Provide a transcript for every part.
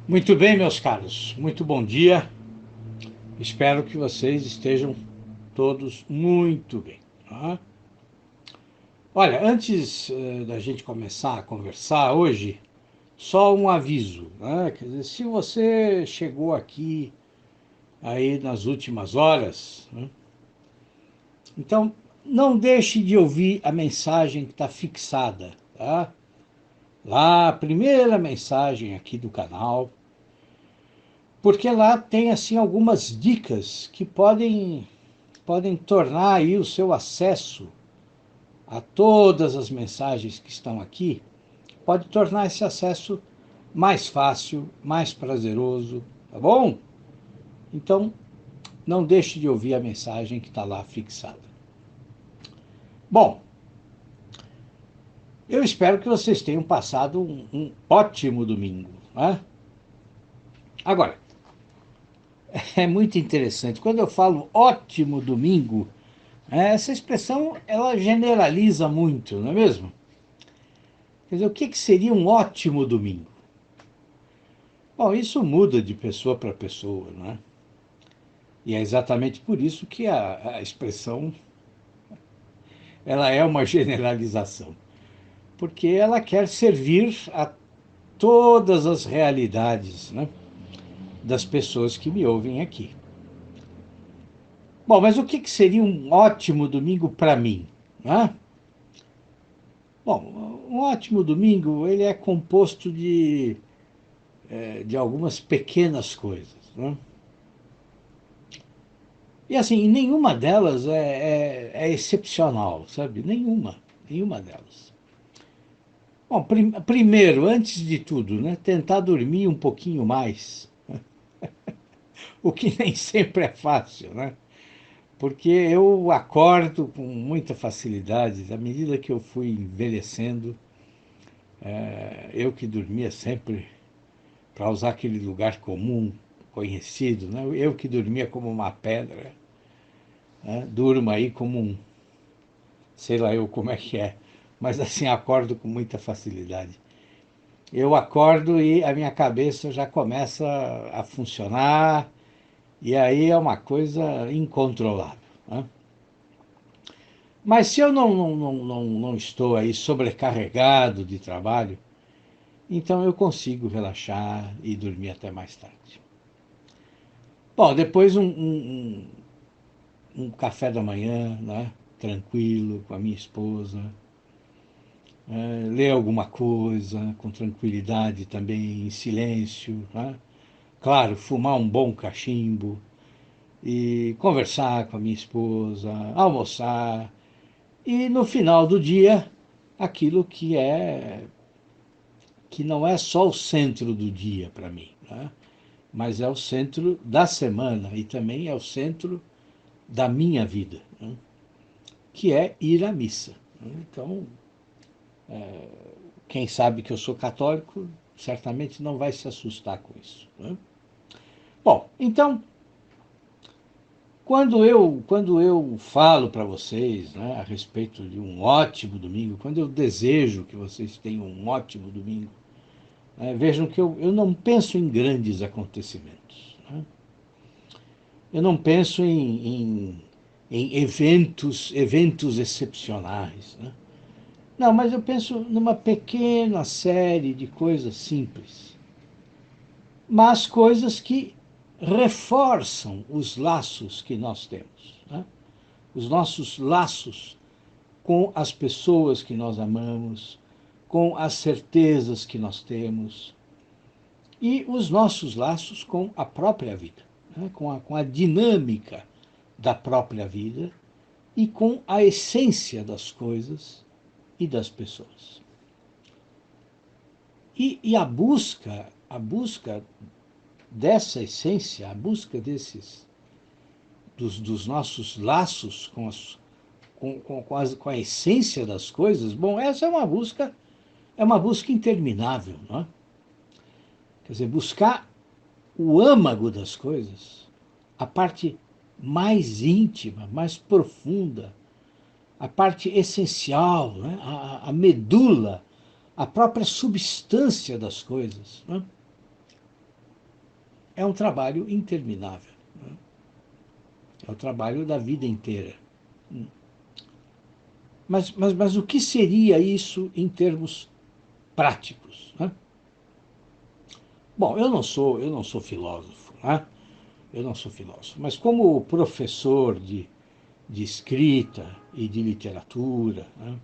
Muito bem, meus caros, muito bom dia. Espero que vocês estejam todos muito bem. Tá? Olha, antes da gente começar a conversar hoje, só um aviso, né? Quer dizer, se você chegou aqui aí nas últimas horas, né? Então não deixe de ouvir a mensagem que está fixada, tá? Lá, a primeira mensagem aqui do canal, porque lá tem assim algumas dicas que podem tornar aí o seu acesso a todas as mensagens que estão aqui, pode tornar esse acesso mais fácil, mais prazeroso, tá bom? Então, não deixe de ouvir a mensagem que está lá fixada. Bom, eu espero que vocês tenham passado um ótimo domingo, né? Agora, é muito interessante. Quando eu falo ótimo domingo, essa expressão ela generaliza muito, não é mesmo? Quer dizer, o que seria um ótimo domingo? Bom, isso muda de pessoa para pessoa, não é? E é exatamente por isso que a expressão ela é uma generalização, porque ela quer servir a todas as realidades, né, das pessoas que me ouvem aqui. Bom, mas o que seria um ótimo domingo para mim? Né? Bom, um ótimo domingo ele é composto de algumas pequenas coisas. Né? E assim, nenhuma delas é excepcional, sabe? Nenhuma delas. Bom, primeiro, antes de tudo, né, tentar dormir um pouquinho mais, o que nem sempre é fácil, né? Porque eu acordo com muita facilidade, à medida que eu fui envelhecendo, eu que dormia sempre, para usar aquele lugar comum, conhecido, né? Eu que dormia como uma pedra, né? Durmo aí como sei lá eu como é que é, mas assim acordo com muita facilidade. Eu acordo e a minha cabeça já começa a funcionar, e aí é uma coisa incontrolável. Né? Mas se eu não estou aí sobrecarregado de trabalho, então eu consigo relaxar e dormir até mais tarde. Bom, depois um café da manhã, né? Tranquilo, com a minha esposa, ler alguma coisa com tranquilidade também, em silêncio. Né? Claro, fumar um bom cachimbo e conversar com a minha esposa, almoçar e no final do dia aquilo que não é só o centro do dia para mim, né? Mas é o centro da semana e também é o centro da minha vida, né? Que é ir à missa. Então, quem sabe que eu sou católico certamente não vai se assustar com isso. Né? Bom, então, quando eu falo para vocês, né, a respeito de um ótimo domingo, quando eu desejo que vocês tenham um ótimo domingo, vejam que eu não penso em grandes acontecimentos. Né? Eu não penso em eventos excepcionais. Né? Não, mas eu penso numa pequena série de coisas simples, mas coisas que reforçam os laços que nós temos. Né? Os nossos laços com as pessoas que nós amamos, com as certezas que nós temos e os nossos laços com a própria vida, né? com a dinâmica da própria vida e com a essência das coisas e das pessoas. E a busca dessa essência, a busca dos nossos laços com a essência das coisas, bom, essa é uma busca interminável, não é? Quer dizer, buscar o âmago das coisas, a parte mais íntima, mais profunda, a parte essencial, né? a medula, a própria substância das coisas. Né? é um trabalho interminável, né? É o trabalho da vida inteira. Mas o que seria isso em termos práticos, né? Bom, eu não sou filósofo, né? Eu não sou filósofo, mas como professor de escrita e de literatura, né?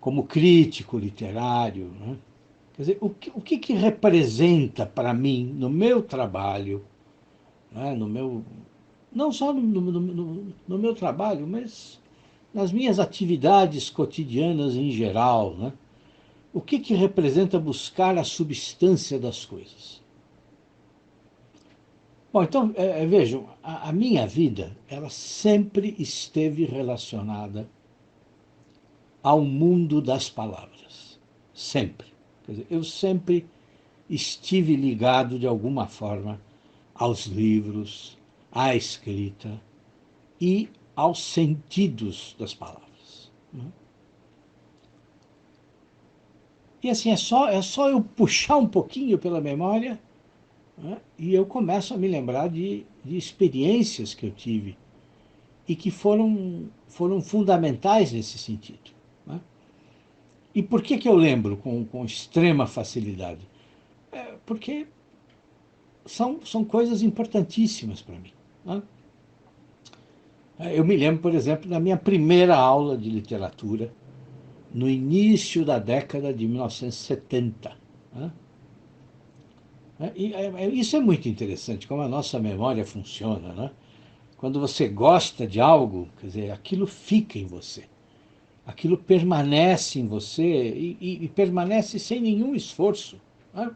Como crítico literário, né? Quer dizer, o que representa para mim, no meu trabalho, né? Não só no meu trabalho, mas nas minhas atividades cotidianas em geral, né? O que representa buscar a substância das coisas? Bom, então, vejam, a minha vida, ela sempre esteve relacionada ao mundo das palavras. Sempre. Quer dizer, eu sempre estive ligado, de alguma forma, aos livros, à escrita e aos sentidos das palavras. E assim, é só eu puxar um pouquinho pela memória, né, e eu começo a me lembrar de experiências que eu tive e que foram fundamentais nesse sentido, né? E por que eu lembro com extrema facilidade? Porque são coisas importantíssimas para mim, né? Eu me lembro, por exemplo, da minha primeira aula de literatura, no início da década de 1970. Né? Isso é muito interessante, como a nossa memória funciona, né? Quando você gosta de algo, quer dizer, aquilo fica em você. Aquilo permanece em você e permanece sem nenhum esforço, né?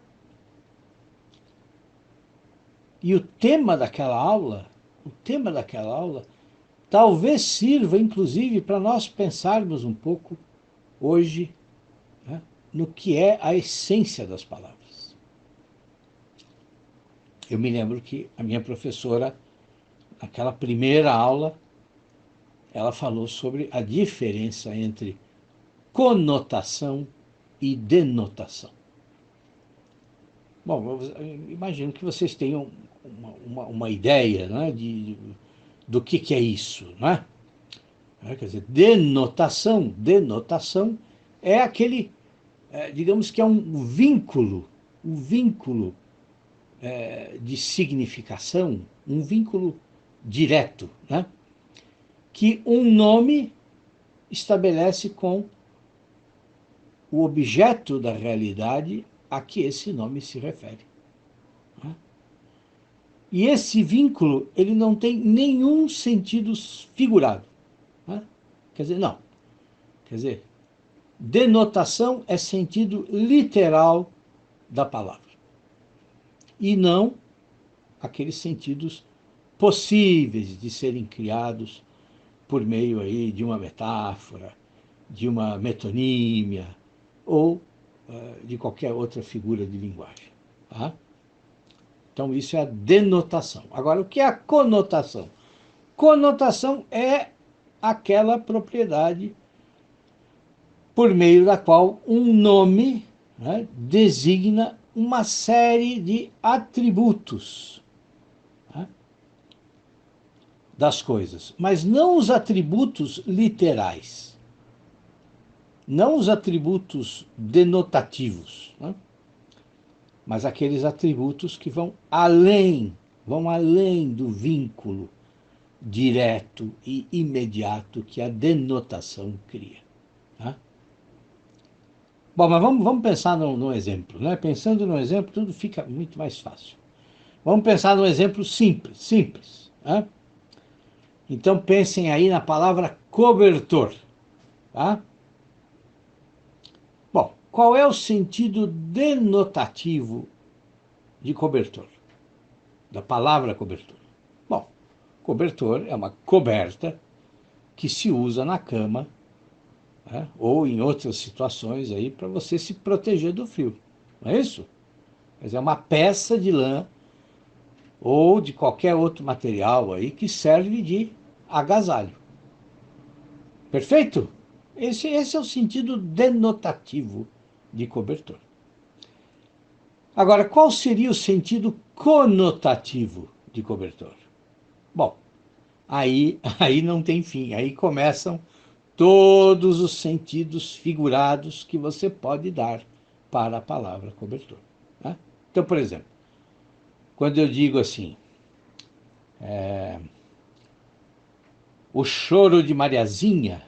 E o tema daquela aula, talvez sirva, inclusive, para nós pensarmos um pouco hoje, né, no que é a essência das palavras. Eu me lembro que a minha professora, naquela primeira aula, ela falou sobre a diferença entre conotação e denotação. Bom, eu imagino que vocês tenham uma ideia, né, do que é isso, né? Quer dizer, denotação é aquele, digamos que é um vínculo de significação, um vínculo direto, né, que um nome estabelece com o objeto da realidade a que esse nome se refere, né? E esse vínculo, ele não tem nenhum sentido figurado, né? Quer dizer, não. Quer dizer, denotação é sentido literal da palavra. E não aqueles sentidos possíveis de serem criados por meio aí de uma metáfora, de uma metonímia ou de qualquer outra figura de linguagem. Tá? Então, isso é a denotação. Agora, o que é a conotação? Conotação é aquela propriedade por meio da qual um nome, né, designa uma série de atributos, né, das coisas, mas não os atributos literais, não os atributos denotativos, né, mas aqueles atributos que vão além do vínculo direto e imediato que a denotação cria. Tá? Bom, mas vamos pensar no exemplo, né? Pensando no exemplo, tudo fica muito mais fácil. Vamos pensar num exemplo simples, né? Então pensem aí na palavra cobertor, tá? Bom, qual é o sentido denotativo de cobertor, da palavra cobertor? Bom, cobertor é uma coberta que se usa na cama, né, ou em outras situações aí para você se proteger do frio, não é isso? Mas é uma peça de lã ou de qualquer outro material aí que serve de agasalho. Perfeito? Esse é o sentido denotativo de cobertor. Agora, qual seria o sentido conotativo de cobertor? Bom, aí não tem fim, aí começam todos os sentidos figurados que você pode dar para a palavra cobertor. Né? Então, por exemplo, quando eu digo assim, o choro de Mariazinha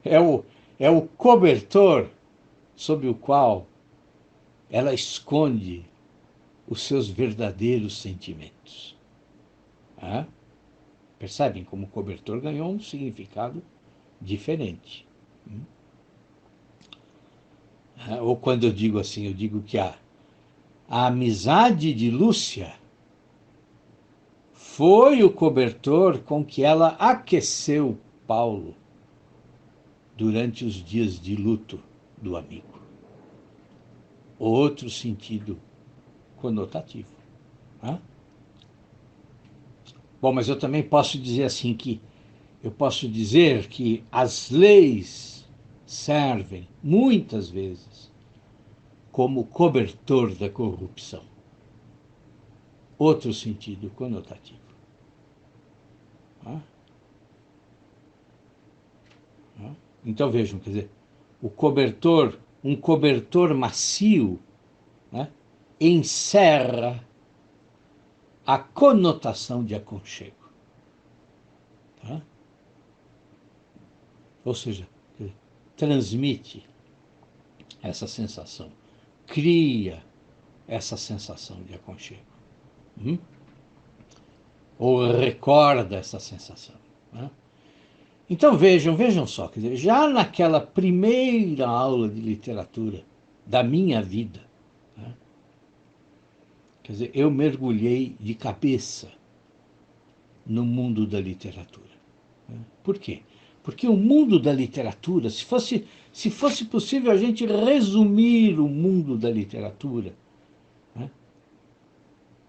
é o cobertor sob o qual ela esconde os seus verdadeiros sentimentos. Né? Percebem como o cobertor ganhou um significado diferente. Ou quando eu digo assim, eu digo que a amizade de Lúcia foi o cobertor com que ela aqueceu Paulo durante os dias de luto do amigo. Outro sentido conotativo. Né? Bom, mas eu também posso dizer assim que eu posso dizer que as leis servem muitas vezes como cobertor da corrupção. Outro sentido conotativo. Então vejam, quer dizer, um cobertor macio, né, encerra a conotação de aconchego. Tá? Ou seja, transmite essa sensação, cria essa sensação de aconchego. Ou recorda essa sensação. Né? Então vejam só, quer dizer, já naquela primeira aula de literatura da minha vida, né, quer dizer, eu mergulhei de cabeça no mundo da literatura. Né? Por quê? Porque o mundo da literatura, se fosse possível a gente resumir o mundo da literatura, né,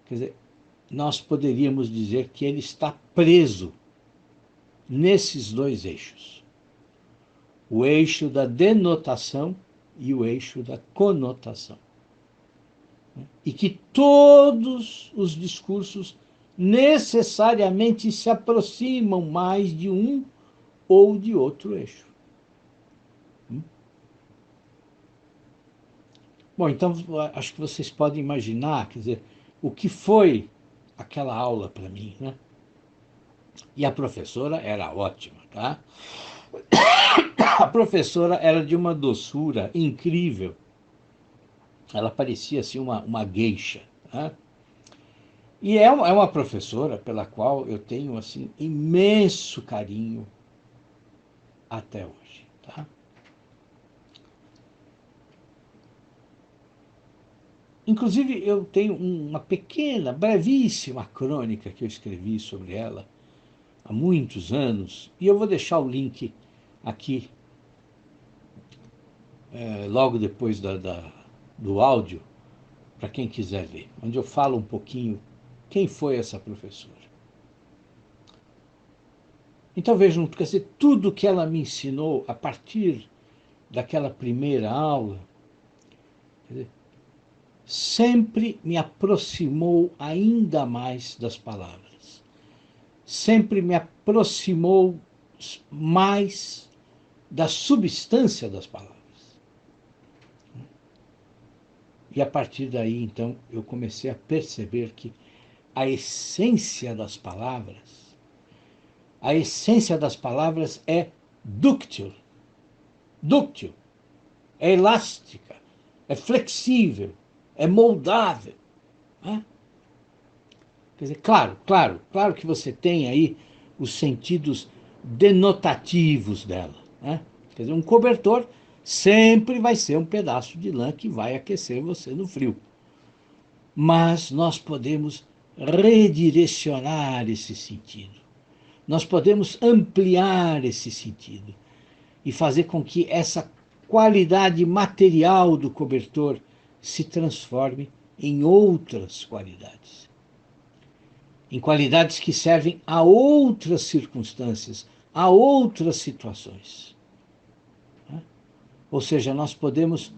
quer dizer, nós poderíamos dizer que ele está preso nesses dois eixos. O eixo da denotação e o eixo da conotação. E que todos os discursos necessariamente se aproximam mais de um ou de outro eixo. Bom, então acho que vocês podem imaginar, quer dizer, o que foi aquela aula para mim, né? E a professora era ótima, tá? A professora era de uma doçura incrível. Ela parecia assim uma geisha. Né? E é uma professora pela qual eu tenho assim imenso carinho até hoje. Tá? Inclusive, eu tenho uma pequena, brevíssima crônica que eu escrevi sobre ela há muitos anos, e eu vou deixar o link aqui, logo depois do áudio, para quem quiser ver, onde eu falo um pouquinho quem foi essa professora. Então vejam, quer dizer, tudo que ela me ensinou a partir daquela primeira aula, quer dizer, sempre me aproximou ainda mais das palavras. Sempre me aproximou mais da substância das palavras. E a partir daí, então, eu comecei a perceber que a essência das palavras é dúctil, é elástica, é flexível, é moldável. Né? Quer dizer, claro que você tem aí os sentidos denotativos dela. Né? Quer dizer, um cobertor sempre vai ser um pedaço de lã que vai aquecer você no frio. Mas nós podemos redirecionar esse sentido. Nós podemos ampliar esse sentido e fazer com que essa qualidade material do cobertor se transforme em outras qualidades. Em qualidades que servem a outras circunstâncias, a outras situações. Ou seja, nós podemos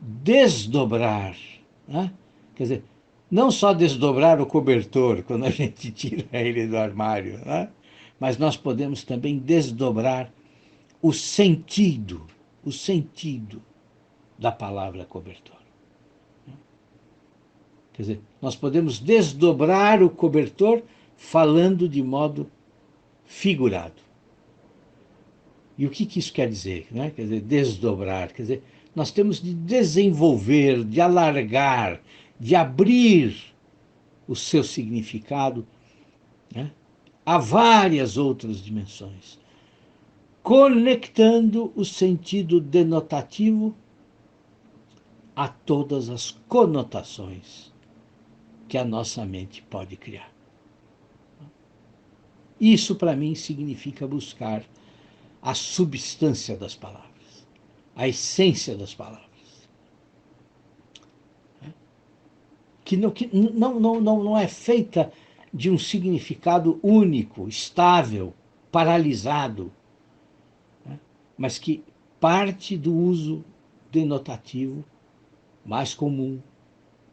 desdobrar né? Quer dizer, não só desdobrar o cobertor quando a gente tira ele do armário, né? Mas nós podemos também desdobrar o sentido da palavra cobertor. Quer dizer, nós podemos desdobrar o cobertor falando de modo figurado. E o que isso quer dizer? Né? Quer dizer, desdobrar. Quer dizer, nós temos de desenvolver, de alargar, de abrir o seu significado, né, a várias outras dimensões, conectando o sentido denotativo a todas as conotações que a nossa mente pode criar. Isso, para mim, significa buscar a substância das palavras, a essência das palavras. Que não é feita de um significado único, estável, paralisado, né? Mas que parte do uso denotativo mais comum,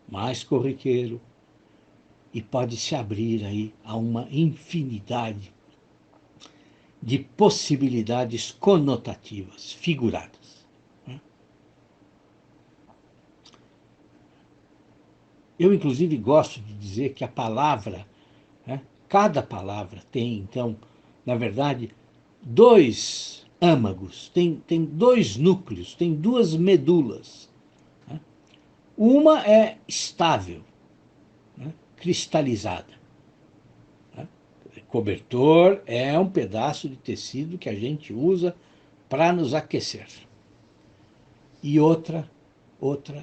mais corriqueiro, e pode se abrir aí a uma infinidade de possibilidades conotativas, figuradas. Eu, inclusive, gosto de dizer que a palavra, né, cada palavra tem, então, na verdade, dois âmagos, tem dois núcleos, tem duas medulas. Né? Uma é estável, né, cristalizada. Né? Cobertor é um pedaço de tecido que a gente usa para nos aquecer. E outra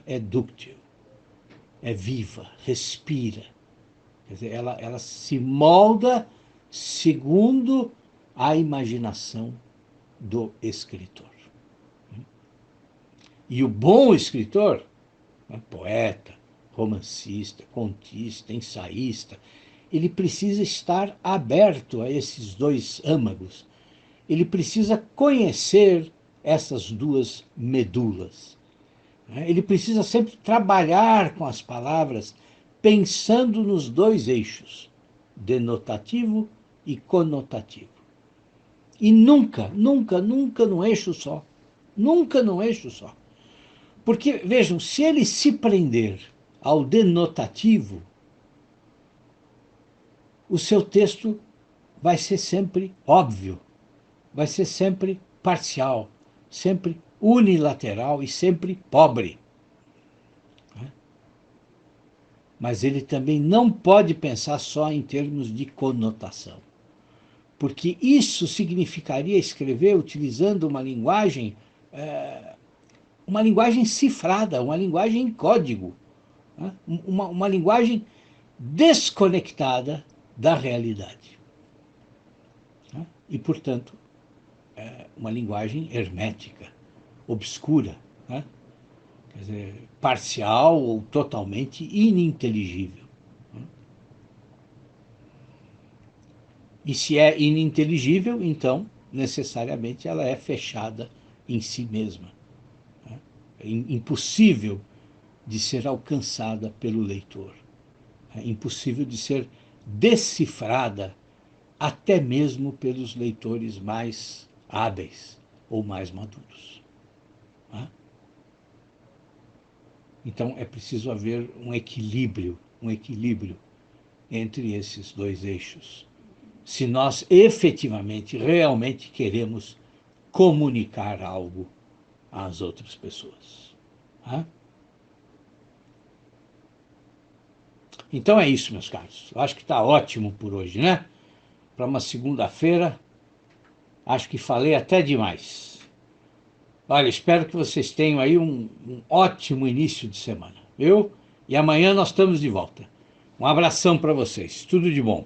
é dúctil, é viva, respira. Quer dizer, ela se molda segundo a imaginação do escritor. E o bom escritor, né, poeta, romancista, contista, ensaísta, ele precisa estar aberto a esses dois âmagos. Ele precisa conhecer essas duas medulas. Ele precisa sempre trabalhar com as palavras pensando nos dois eixos, denotativo e conotativo. E nunca num eixo só. Nunca num eixo só. Porque, vejam, se ele se prender ao denotativo, o seu texto vai ser sempre óbvio, vai ser sempre parcial, sempre unilateral e sempre pobre. Mas ele também não pode pensar só em termos de conotação, porque isso significaria escrever utilizando uma linguagem cifrada, uma linguagem em código, né? Uma linguagem desconectada da realidade. Né? E, portanto, uma linguagem hermética, obscura, né? Quer dizer, parcial ou totalmente ininteligível. E se é ininteligível, então, necessariamente, ela é fechada em si mesma. É impossível de ser alcançada pelo leitor. É impossível de ser decifrada até mesmo pelos leitores mais hábeis ou mais maduros. Então é preciso haver um equilíbrio entre esses dois eixos. Se nós efetivamente, realmente queremos comunicar algo às outras pessoas. Então é isso, meus caros. Eu acho que está ótimo por hoje, né? Para uma segunda-feira, acho que falei até demais. Olha, espero que vocês tenham aí um ótimo início de semana, viu? E amanhã nós estamos de volta. Um abração para vocês. Tudo de bom.